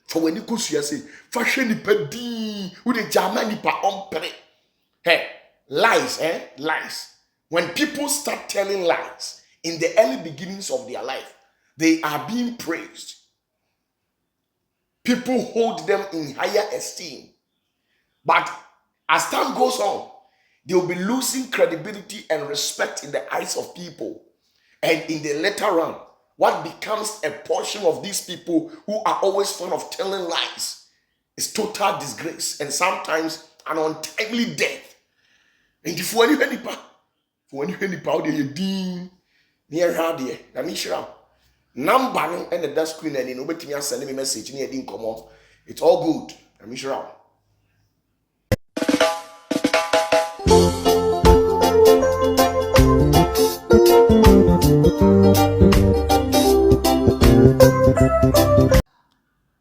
For when you go to say, fashion nipa di, who the German nipa ompere. Hey, lies, lies. When people start telling lies in the early beginnings of their life, they are being praised. People hold them in higher esteem. But as time goes on, they will be losing credibility and respect in the eyes of people. And in the later run, what becomes a portion of these people who are always fond of telling lies is total disgrace and sometimes an untimely death. And if when you hear nipa, they dean near radio, na mishra. Number no and the screen and in obetimi send me message near din komo. It's all good. Na mishra.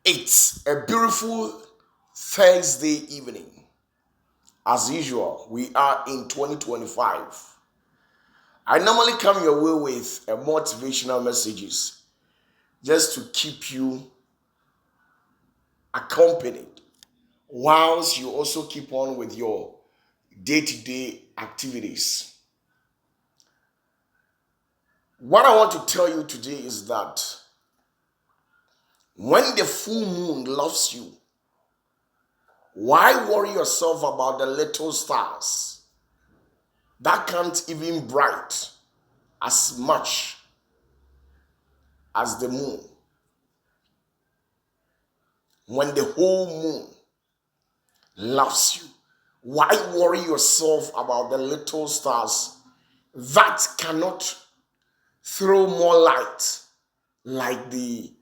It's a beautiful Thursday evening. As usual, we are in 2025. I normally come your way with a motivational messages just to keep you accompanied whilst you also keep on with your day-to-day activities. What I want to tell you today is that when the full moon loves you, why worry yourself about the little stars that can't even bright as much as the moon? When the whole moon loves you, why worry yourself about the little stars that cannot throw more light like the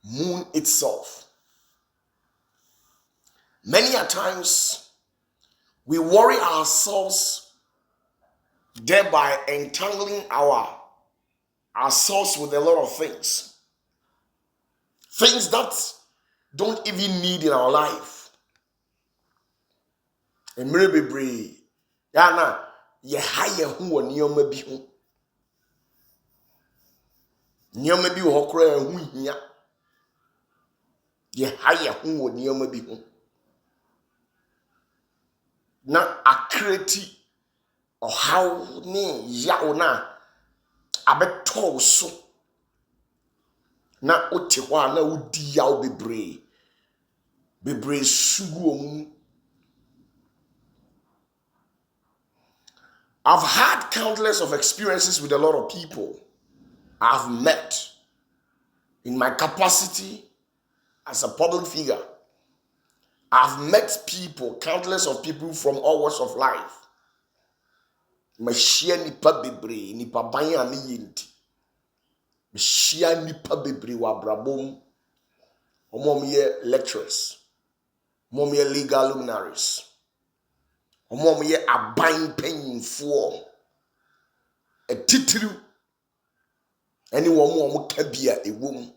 moon itself? Many a times we worry ourselves, thereby entangling ourselves with a lot of things that don't even need in our life. Emre bebre ya na ye ha ye ho wɔ nneɛma bi ho. Nneɛma bi wɔ hɔ koraa ho hia. Ye ha ye ho wɔ nneɛma bi ho. Na akreti ɔhaw ne yaw na abɛtɔ so. Na ote hɔ a na wodi yaw bebre sugu omu. I've had countless of experiences with a lot of people I've met in my capacity as a public figure. I've met people, countless of people from all walks of life. Meshia nipa bebre, nipa banya me yinti. Meshia nipa bebre wa brabom. Omo lecturers. Omo legal luminaries. Omo aban panyinfo. A titiri. Anyone omo kabia ewom.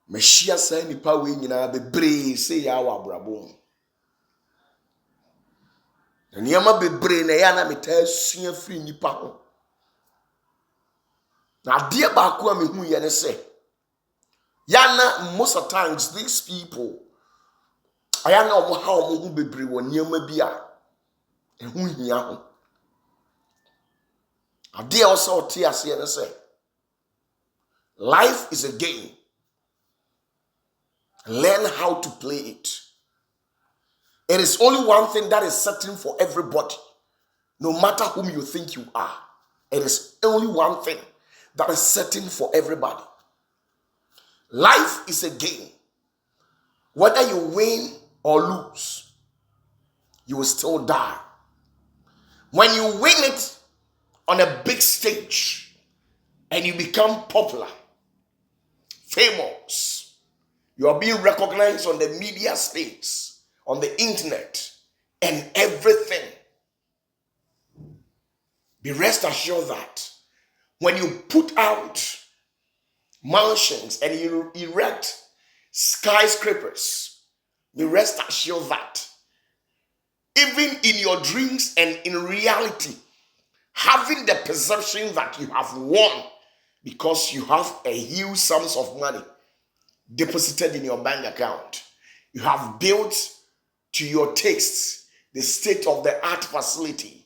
Meshia sa nipa we nyina bebre se ya wa brabom. Nneɛma bebre na ya na meta sua firi nipa ho. Na adeɛ baako a mehu yɛ ne sɛ, ya na most of times these people aya na ɔmo ha ɔmo ho bebre wɔ nneɛma bi a ɛho hia ho. Adeɛ ɔsɛ ɔte aseɛ ne sɛ, life is a game. Learn how to play it. It is only one thing that is certain for everybody, no matter whom you think you are. It is only one thing that is certain for everybody. Life is a game. Whether you win or lose, you will still die. When you win it on a big stage and you become popular, famous, you are being recognized on the media space, on the internet, and everything. Be rest assured that when you put out mansions and you erect skyscrapers, be rest assured that even in your dreams and in reality, having the perception that you have won because you have a huge sums of money, deposited in your bank account. You have built to your tastes the state-of-the-art facility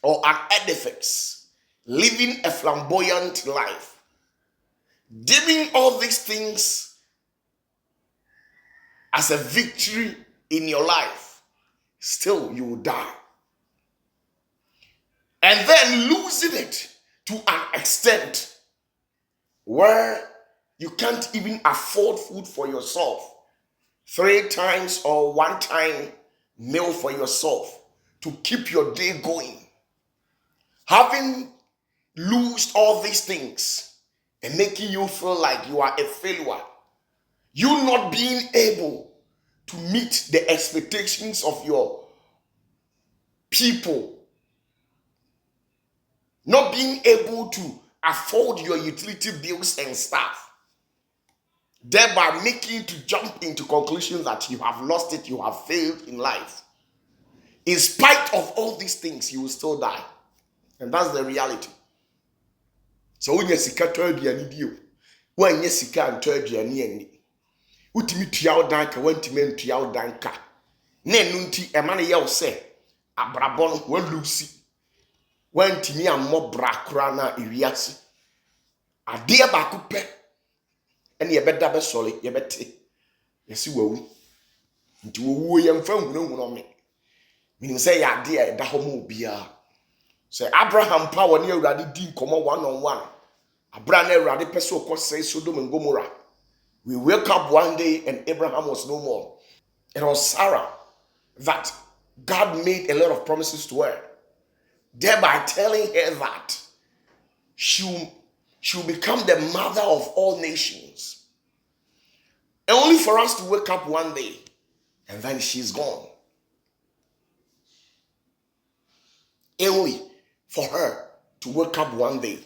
or an edifice, living a flamboyant life. Deeming all these things as a victory in your life, still you will die. And then losing it to an extent where you can't even afford food for yourself. 3 times or 1 time meal for yourself to keep your day going. Having lost all these things and making you feel like you are a failure. You not being able to meet the expectations of your people. Not being able to afford your utility bills and stuff. Thereby making you to jump into conclusions that you have lost it, you have failed in life. In spite of all these things, you will still die. And that's the reality. So when you sika to aduani bio, when you sika to aduani ani, utimi tua odanka, wantimi tua odanka. Na enu nti e ma ne ye wo se abrabọ no wa lusi. Wantimi ammo bra kora na ewiase. Ade ba ko pe ene ye beda be sole ye bete. Yesi wawu. Nti wo ye mfa hunahunu me. Meaning say ya ade e da ho mo bia. Say Abraham pa woni awurade di nkomo one on one. Abra na awurade pese okosai Sodom and Gomorrah. We wake up one day and Abraham was no more. It was Sarah that God made a lot of promises to her, thereby telling her that she will become the mother of all nations. And only for us to wake up one day and then she's gone. Only for her to wake up one day.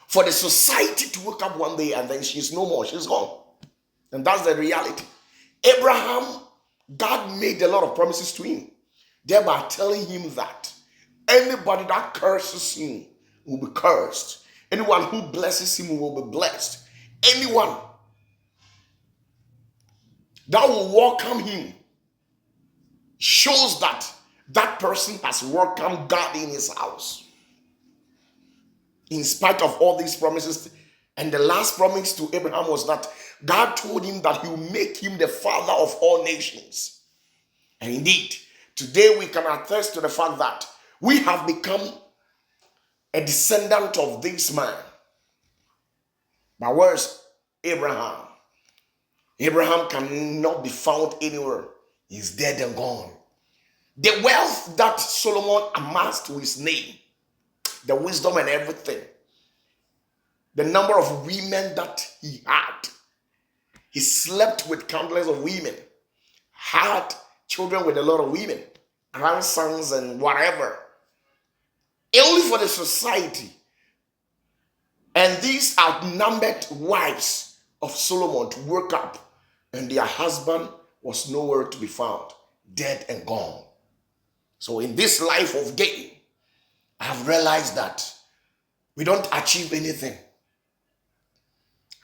For the society to wake up one day and then she's no more, she's gone. And that's the reality. Abraham, God made a lot of promises to him, thereby telling him that anybody that curses him will be cursed. Anyone who blesses him will be blessed. Anyone that will welcome him shows that that person has welcomed God in his house. In spite of all these promises, and the last promise to Abraham was that God told him that he will make him the father of all nations. And indeed, today we can attest to the fact that we have become a descendant of this man. But where's Abraham? Abraham cannot be found anywhere. He's dead and gone. The wealth that Solomon amassed to his name, the wisdom and everything, the number of women that he had, he slept with countless of women, had children with a lot of women, grandsons and whatever, only for the society. And these outnumbered wives of Solomon to wake up, and their husband was nowhere to be found, dead and gone. So in this life of gain, I have realized that we don't achieve anything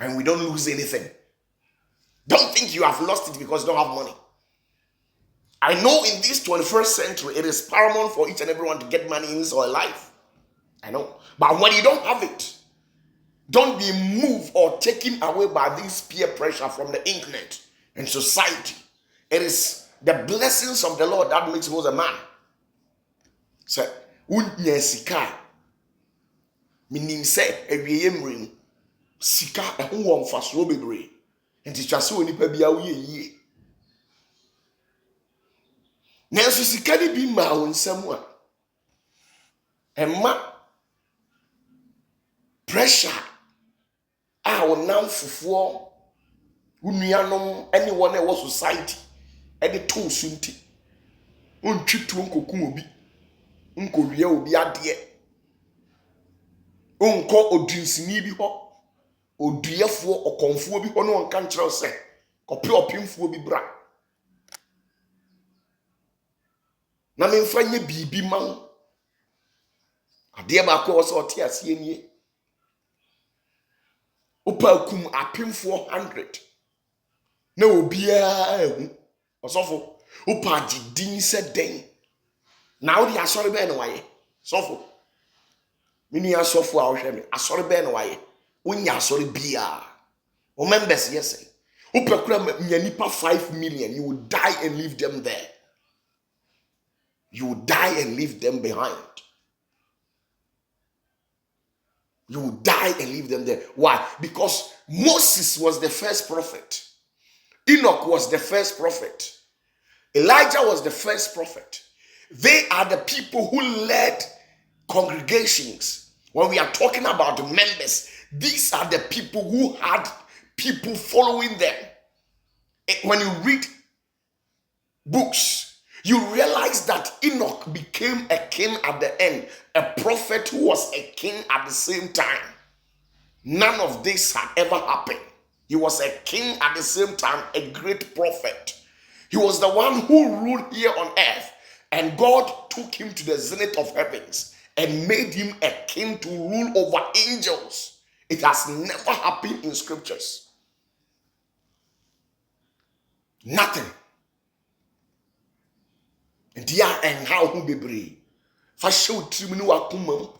and we don't lose anything. Don't think you have lost it because you don't have money. I know in this 21st century, it is paramount for each and everyone to get money in his or her life. I know. But when you don't have it, don't be moved or taken away by this peer pressure from the internet and society. It is the blessings of the Lord that makes us a man. So, unye sika, minim se ewiye mrim, sika eho wo mfaso bebre. Enti twase onipa bia wo ye. Nanso sika ni bi ma wo nsam a. Emma pressure a wonam fufuo unuanom anyone e wo society e de to sunti. Ontwitu nkoku obi. Nkowie obi ade. Onko odinsini bi ho. Oduefo okonfo bi ho no onka nkyerɛ sɛ kope opimfo bi bra. Na memfa nye bibi man. Ade ba ko so ɔte ase nie. Opa kum apim 400. Na obiara ehu. Osofo. Opa jidin se den. Na wo di asori be na waye. Sofo. Mini asofo a wo hwe me. Asori be na waye. Wonya asori bia. O members yes. Opa kura nya nipa 5 million, you will die and leave them there. You will die and leave them behind. You will die and leave them there. Why? Because Moses was the first prophet. Enoch was the first prophet. Elijah was the first prophet. They are the people who led congregations. When we are talking about the members, these are the people who had people following them. When you read books, you realize that Enoch became a king at the end, a prophet who was a king at the same time. None of this had ever happened. He was a king at the same time, a great prophet. He was the one who ruled here on earth, and God took him to the zenith of heavens and made him a king to rule over angels. It has never happened in scriptures. Nothing. Dia and how who be brave. Fashion trimini wa kumam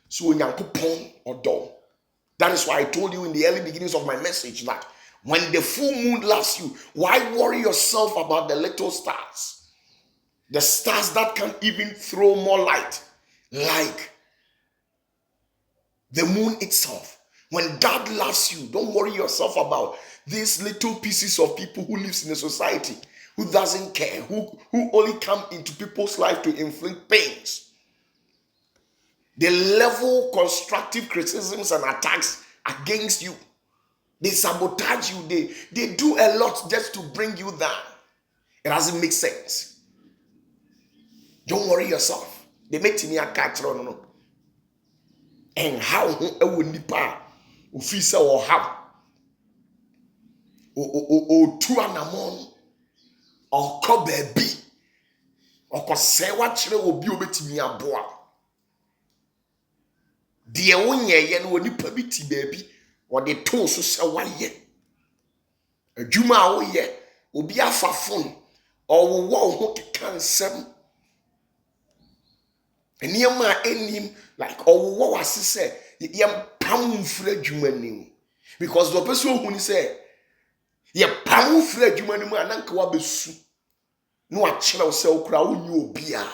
so nyankopon odo. That is why I told you in the early beginnings of my message that when the full moon laughs you, why worry yourself about the little stars? The stars that can even throw more light, like the moon itself. When God loves you, don't worry yourself about these little pieces of people who lives in a society, who doesn't care, who only come into people's life to inflict pains. They level constructive criticisms and attacks against you. They sabotage you. They do a lot just to bring you down. It doesn't make sense. Don't worry yourself. They make me a catch no. And how would nipa officer or how or two anamon or ko baby or ko say what chire obi obetimi aboa. De wonye ye no nipa bi ti baby or the to so se waye. Adwuma a wo ye obi afa phone or wo ho keka nsem. Eniyama enim like or wo wase say yem pam mfra adwuma nim. Because the person who say ye pam mfra adwuma nim ananka wa besu. No a kire wo se okura wo nyi obi a.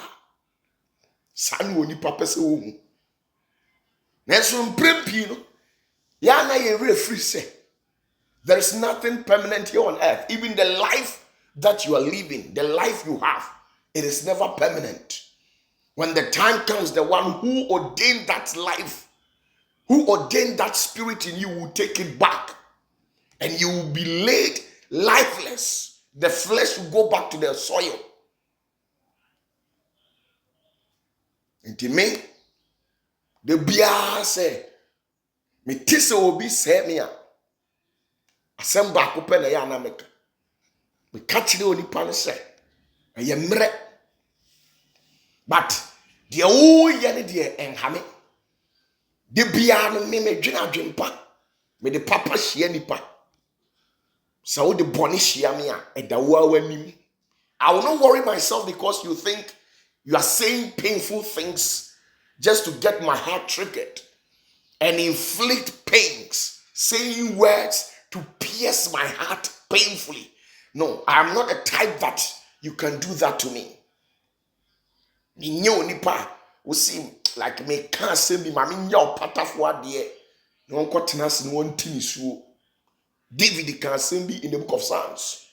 Sa na oni papa se wo hu. Nenso mprempi no ya na ye free say there is nothing permanent here on earth. Even the life that you are living, the life you have, it is never permanent. When the time comes, the one who ordained that life, who ordained that spirit in you will take it back. And you will be laid lifeless. The flesh will go back to the soil. And to me, the Bia say, me tise obi say me a asem ba ko pe na ya na meka me catch the oni pan say e mre but the o ye ne de enhame de bia no me dwena dwempa me de papa hia nipa so wo de boni hia me a e da wo awanim. I will not worry myself because you think you are saying painful things just to get my heart triggered and inflict pains, saying words to pierce my heart painfully. No, I am not the type that you can do that to me. You nipa will seem like me can't say me mami nya opata fo ade no one tenase no one tinisuo. David can say me in the book of Psalms.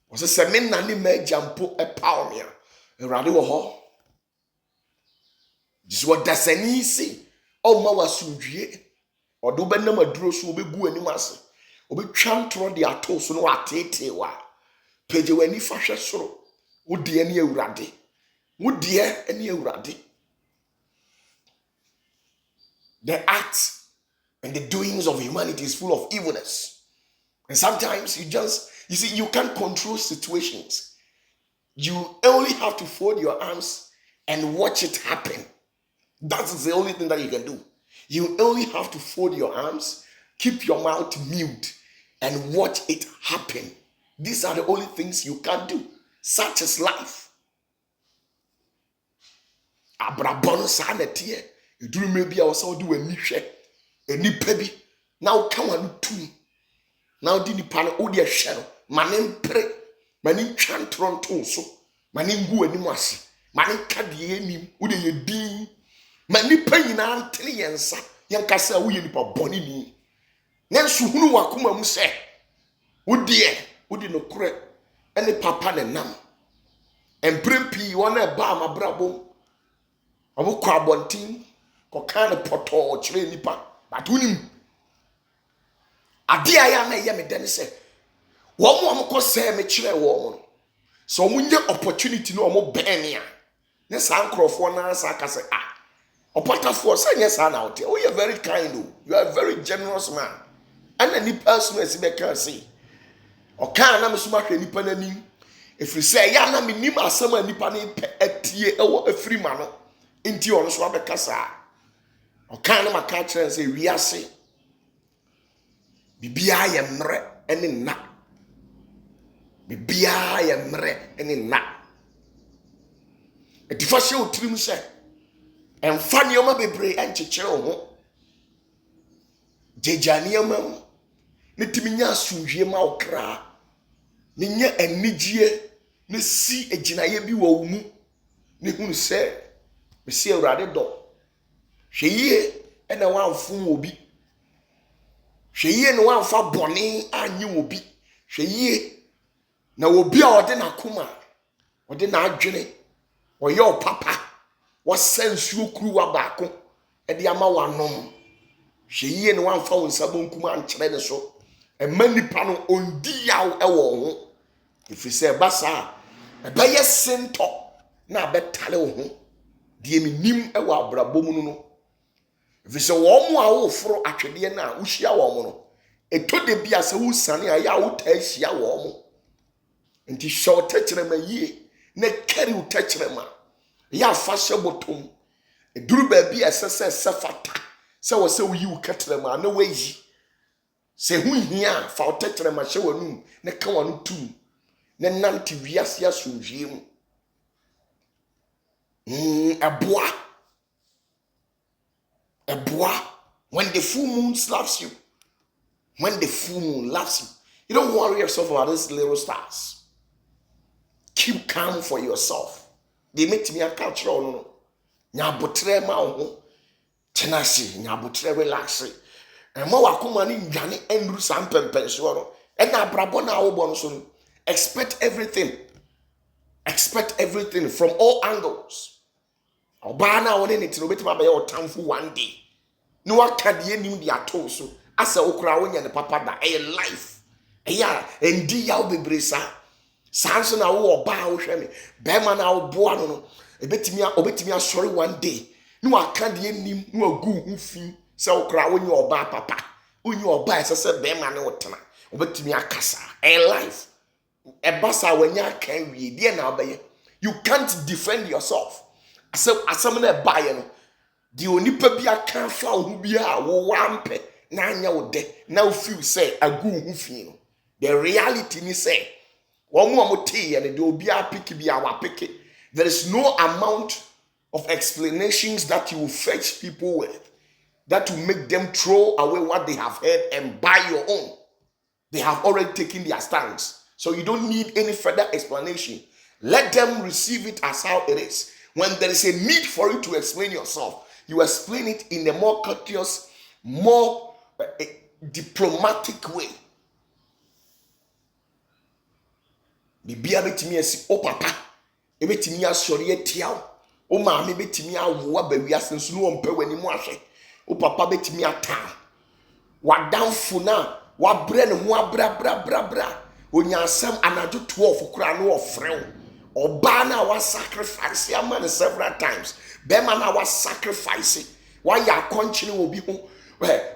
Was a semen nani me jampo e power me a rade wo ho. This what does any say. Oh ma wasundwie odo be nam aduro so obegu anim ase obetwa ntro de ato so no atete wa peje wani fa hwe soro wodi ani awurade wodi ani awurade. The acts and the doings of humanity is full of evilness, and sometimes you see you can't control situations. You only have to fold your arms and watch it happen. That is the only thing that you can do. You only have to fold your arms Keep your mouth mute and watch it happen. These are the only things you can do. Such is life. Abrabon sanete. You do maybe also do a niche. A nipebi. Now come on to. Now di nipa no odi ehwe no. Mane mpre. Mane twantron to so. Mane ngu anim ase. Mane kade enim. Odi ye din. Mane pa nyina ntene yensa. Yankasa wo ye nipa boni ni. Nanso hunu wakoma mu se. Odi no kure. Ene papa ne nam. Emprempi wona ba mabrabo. Omo kwa bontin. Ko kan poto chire nipa. But unim. Ade aya na ye me den se. Wo mo ko se me chire wo mo. So mo nye opportunity no mo ben ya. Ne san krofo na sa ka se opatafo say yes na out. Oh, you are very kind. You are a very generous man. And any person as be can say. O kan na me suma hwe nipa nanim. If you say ya na me nim asem nipa na etie ewo afiri ma no. Nti ono so abekasa. O kan na maka kire say wiase. Bibia ye mre ene na. Bibia ye mre ene na. Etifashe otirim se. Emfa nioma bebre enchechire ho. Jejanioma ne timinya asundwie ma okra. Ne nya anigye ne si eginaye bi wo mu. Ne hunu se me si awrade do. Hweye ene wanfo obi. Hweye ne wanfa bone anyi obi. Hweye na obi a ode na koma, ode na adwene, oye papa, wasensuo kuruwa baako, e de ama wanom. Hweye ne wanfa wonsa bonkum ankyere ne so. Ema nipa no ondi yaw e wo ho. Ifise basa, e beye sento na betale wo ho. Die minim e wo abrabom no. Ifise wo mo a wo foro atwede na wohia wo mo no. Etode bia se wo sane a ya wo ta hia wo mo. Nti show techrema yie na carry wo techrema. Ya fa hye botom. Eduru ba bia sese sefata. Se wo se wo yi wo ketrema na wayi. Se hu hia fa wo techrema hye wanum na ka wanu tum. Na nante wiase asomdwie mu. Eboa. When the full moon slaps you. When the full moon laughs you. You don't worry yourself about these little stars. Keep calm for yourself. They make me a culture no. Nyabotre ma ho. Tenasi, nyabotre relax. And mo wakoma ni ndwane enru sampempenso no. E na brabo na wo bo no so. Expect everything. Expect everything from all angles. Oba na woni ne tino betima be your tamfo one day. No waka de nim de ato so. Asa okura wonya ne papa da e life. Eya endi ya obebresa. Sanso na wo oba wo hwe me. Be ma na wo boa no no. Obetimi asori one day. No waka de nim no agu hu fi. Se okura wonya oba papa. Wonya oba esese be ma ne wotena. Obetimi akasa. E life. Ebasa wanya kan wie de na obeye. You can't defend yourself. Asem na baye no. Di onipa bi aka fa hu bi a wo wampe na anya wo de na wo feel say agu hu fi no. The reality ni say wo te and the obi a pick bi a wa pick. There is no amount of explanations that you will fetch people with that will make them throw away what they have heard and buy your own. They have already taken their stance. So you don't need any further explanation. Let them receive it as how it is. When there is a need for you to explain yourself, you explain it in a more courteous, more diplomatic way. Bibia betimi asi o papa e betimi asori etiaw o maame betimi awo abawi asenso no ompe wani mu ahwe o papa betimi ata wadamfo na wabre ne ho abra onya asem anajo 12 kura no ofrew oba na wa sacrifice ya man several times be man na wa sacrifice wa ya konchine obi ho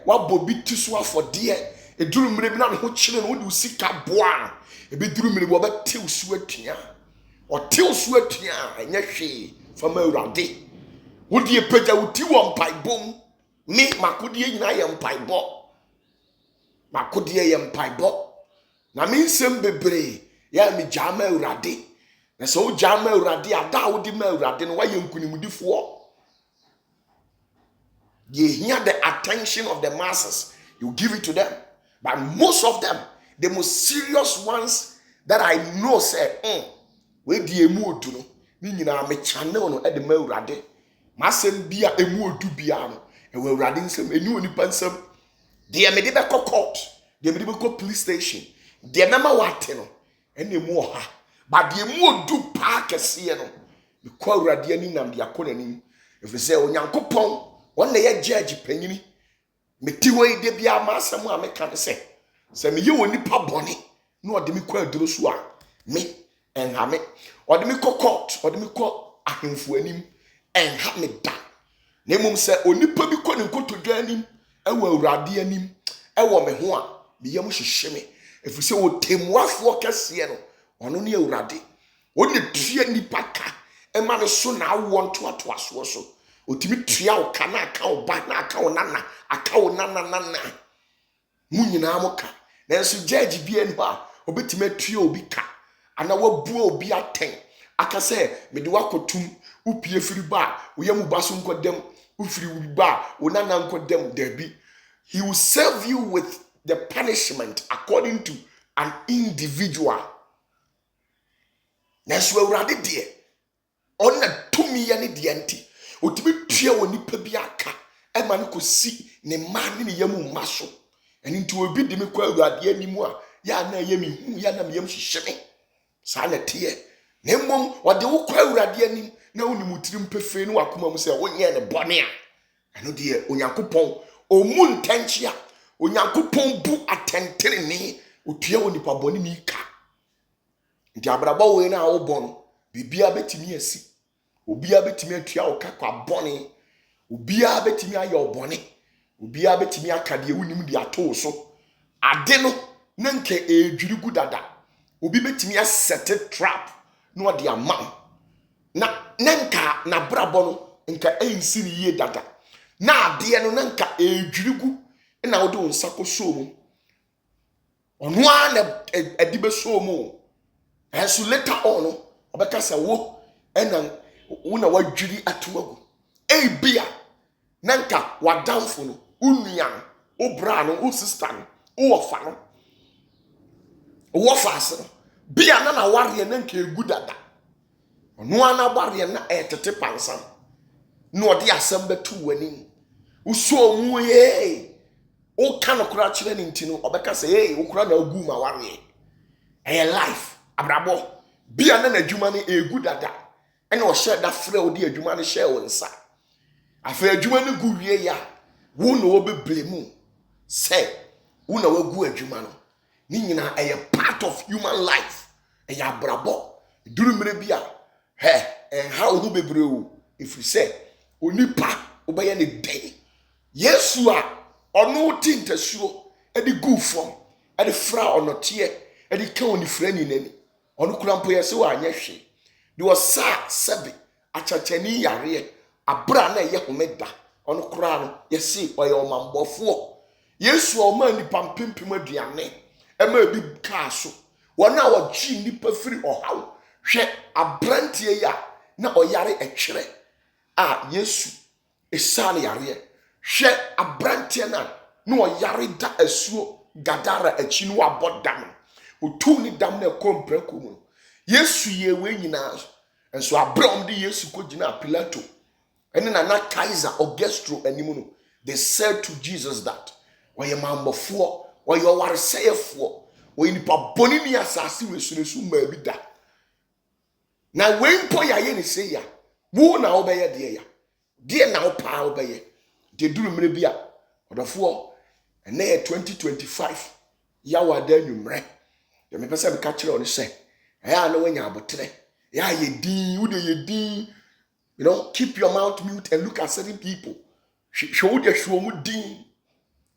wa bobi tiso afode eduru mire bi na ho chire no wo sika boa ebeduru mire bo ba tew su atua o tew su atua enya hwe fama urade wo die pagya wo ti wo mpaibom me makodi nyina ye mpaibom Makode ye mpaebɔ. Na me nsɛm bebree ya me jama Awurade. Na so jama Awurade ada wo di ma Awurade no wayɛ nkunimdifoɔ. You hear the attention of the masses, you give it to them. But most of them, the most serious ones that I know say, we di emu odu no, ni nyina me channel no e de ma Awurade. Masem bia emu odu bia no, e we Awurade nsem eni onipa nsem. De me de be court, de me de be police station. De mema wate no, ene emu oha. But de emu odu pa kese no, me kwa Awurade ani nam de akọ nanim. If we say Onyankopɔn one day judge penyini me ti wo ide bia ma asem a me kan se me ye woni pa bone na ode me kwa aduro so a me enha me ode me court ode me ko ahemfu anim enha me da na mum se onipa bi ko ne nkotodwa anim ewo Awurade anim ewo me ho a me yam hyehyɛ me efi se wo temuafo kese no ono ne Awurade woni tua nipa ka ema ne so na awo nto aso so otimi tua o kana aka o ba na aka o nana aka o nana mu nyina mo ka na so judge bi enu a obetimi atua obi ka ana wabu obi aten aka se me de wakotum upie firi ba wo yamu ba so nkodem ufiri wo ba wo nana nkodem dabi. He will serve you with the punishment according to an individual. Na so Awurade de ona tumi ye ne de anti otimi tua woni pa bi aka e ma ne kosi ne ma ne yamu maso eni nti obi de me kwa Awurade animu a ya na ye me hu ya na me yam hyehyeme sa na tie na mmom ode wo kwa Awurade anim na woni mutirim pefe ne wakoma mu se wonye ne bone a eno de Onyankopɔn omu ntanchia Onyankopɔn bu atentere ni otua woni pa bone ni ka nti abraba we na wo bon bibia betimi asi obia betimi atua oka kwa bone obia betimi aye obone obia betimi akade wunim de ato so ade no na nke edwirigu dada obi betimi asset trap no de amam na nka na brabo no nka ensi ni ye dada na ade no nka edwirigu na wo de nsako so mu ono na edibe so mu enso later on obeka se wo ena una wadwiri atoagu bia nanka wadamfo no unuan obra no o sister no o ofa no wo faase no bia na ware nanka egu dada ono ana ware na etete pansan no ode asem betu wani uso mu ye o kan okra kire ni ntino obeka se okra na agu ma ware life abrabo bia na adwuma ne egu dada ene o share da frɛ odi adwuma ne share wo nsa afa adwuma ne gu wie ya wo no wo beblemu say wo na wagu adwuma no ni nyina part of human life abrabo duru mire bia how wo bebre wo if you say onipa obeye ne den Yesu a ono tintasuo edi gu fom edi fra onotie edi ka oni fra ni nani ono kurampo yese wa anya hwe de was sabi achachani yare abra na ye homeda ono kura no yesi oye omambofo Yesu o ma nipa mpempem aduane e ma bi ka so wona wo gyi nipa firi ohaw hwe abrantie ya na oyare etwere Yesu esane yare hwe abrantie na oyare da asuo gadara achi no abodam otu ni dam na kompreko mu Yesu ye we nyina enso abram de Yesu ko gina Pilato ene na Kaiser Augustro animu no they said to Jesus that why mambofo why you are sayefo why ni pa boni ni asase we sunesu ma bi da na we mpo ya ye ni say ya wo na obeye de na wo pa obeye de duru mre bia odofo ene 2025 ya wada nwumre de me pese me ka kire oni say na wanya abotre ya ye din wo de ye din you know keep your mouth mute and look at certain people show de show mu din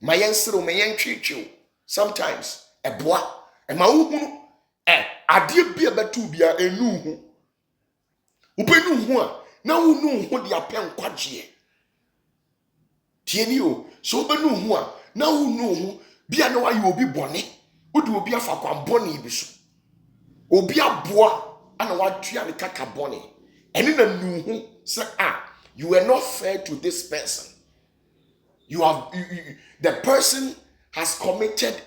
mayensero mayentwetwe sometimes eboa e ma wo hunu ade bia betu bia enu hu upenu hu a na wo nu hu de apɛ nkwagye tieni o so benu hu a na wo nu hu Bia no why you obi bone. Wode obi afa kwan bone bi so. Obi aboa ana watua ne kaka bone. Eni na nuhu say you were not fair to this person. The person has committed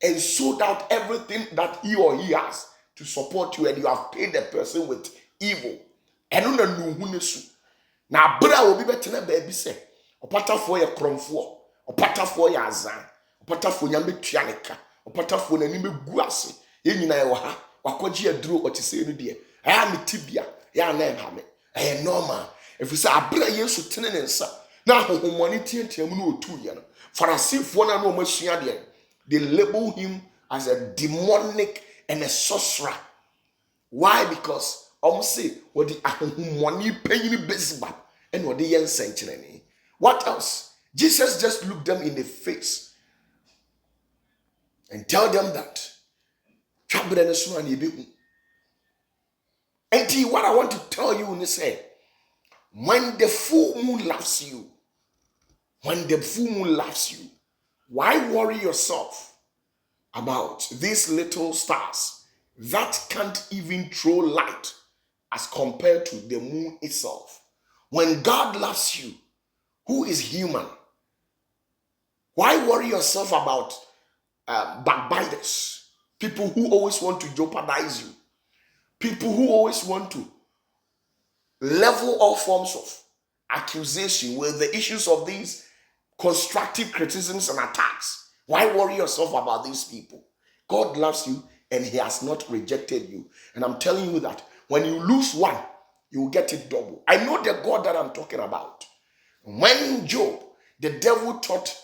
and sold out everything that he or he has to support you, and you have paid the person with evil. Eno na nuhu ne su. Na abra obi betena baabi se opatafo ye kromfo, opatafo ye azan, opatafo nyame tua ne ka, opatafo na ni megu ase. Ye nyina ye wo ha, wakoji aduro otise no de. Aya metibia, ya na emha me. Eye normal. Efisa abra Yesu tene ne nsa. Na hohomoni tientiam no otu ye no. Farisifo na no masua de. They label him as a demonic and a sorcerer. Why? Because say what the ahomoni paying besiba and what the yen sanctuary. What else? Jesus just looked them in the face and tell them that. And what I want to tell you is say, when the full moon loves you, why worry yourself about these little stars that can't even throw light as compared to the moon itself? When God loves you, who is human, why worry yourself about backbiters, people who always want to jeopardize you, people who always want to level all forms of accusation with the issues of these constructive criticisms and attacks? Why worry yourself about these people? God loves you and he has not rejected you. And I'm telling you that when you lose one, you will get it double. I know the God that I'm talking about. When Job, the devil thought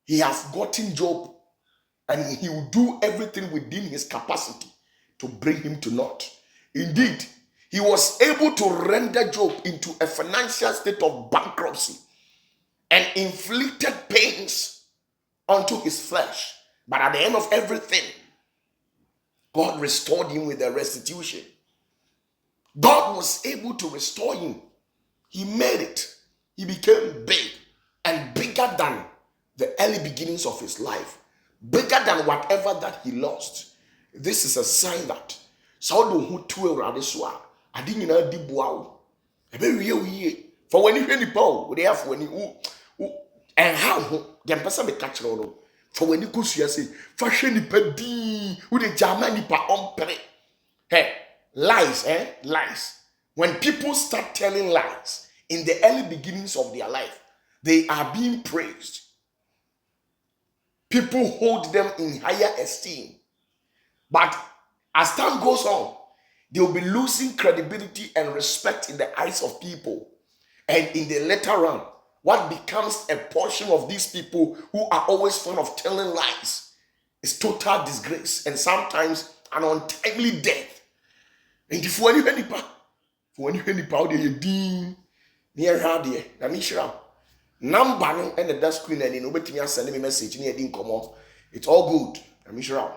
he has gotten Job and he will do everything within his capacity to bring him to naught. Indeed, he was able to render Job into a financial state of bankruptcy and inflicted pains unto his flesh. But at the end of everything, God restored him with a restitution. God was able to restore him. He made it. He became big and bigger than the early beginnings of his life. Bigger than whatever that he lost. This is a sign that Saudo who to Radiswa, I didn't know the bow. A very real for when you hear the power, they have when you and how the person be catch on. For when you could see, say, fashion the pedi, who the Germany pa on pere. Hey, lies, lies. When people start telling lies in the early beginnings of their life, they are being praised. People hold them in higher esteem. But as time goes on, they'll be losing credibility and respect in the eyes of people. And in the later run, what becomes a portion of these people who are always fond of telling lies is total disgrace and sometimes an untimely death. And if you hear nipa, they dean near radio, na mishra number and the screen and nobody send me message near din come on. It's all good. Na mishra.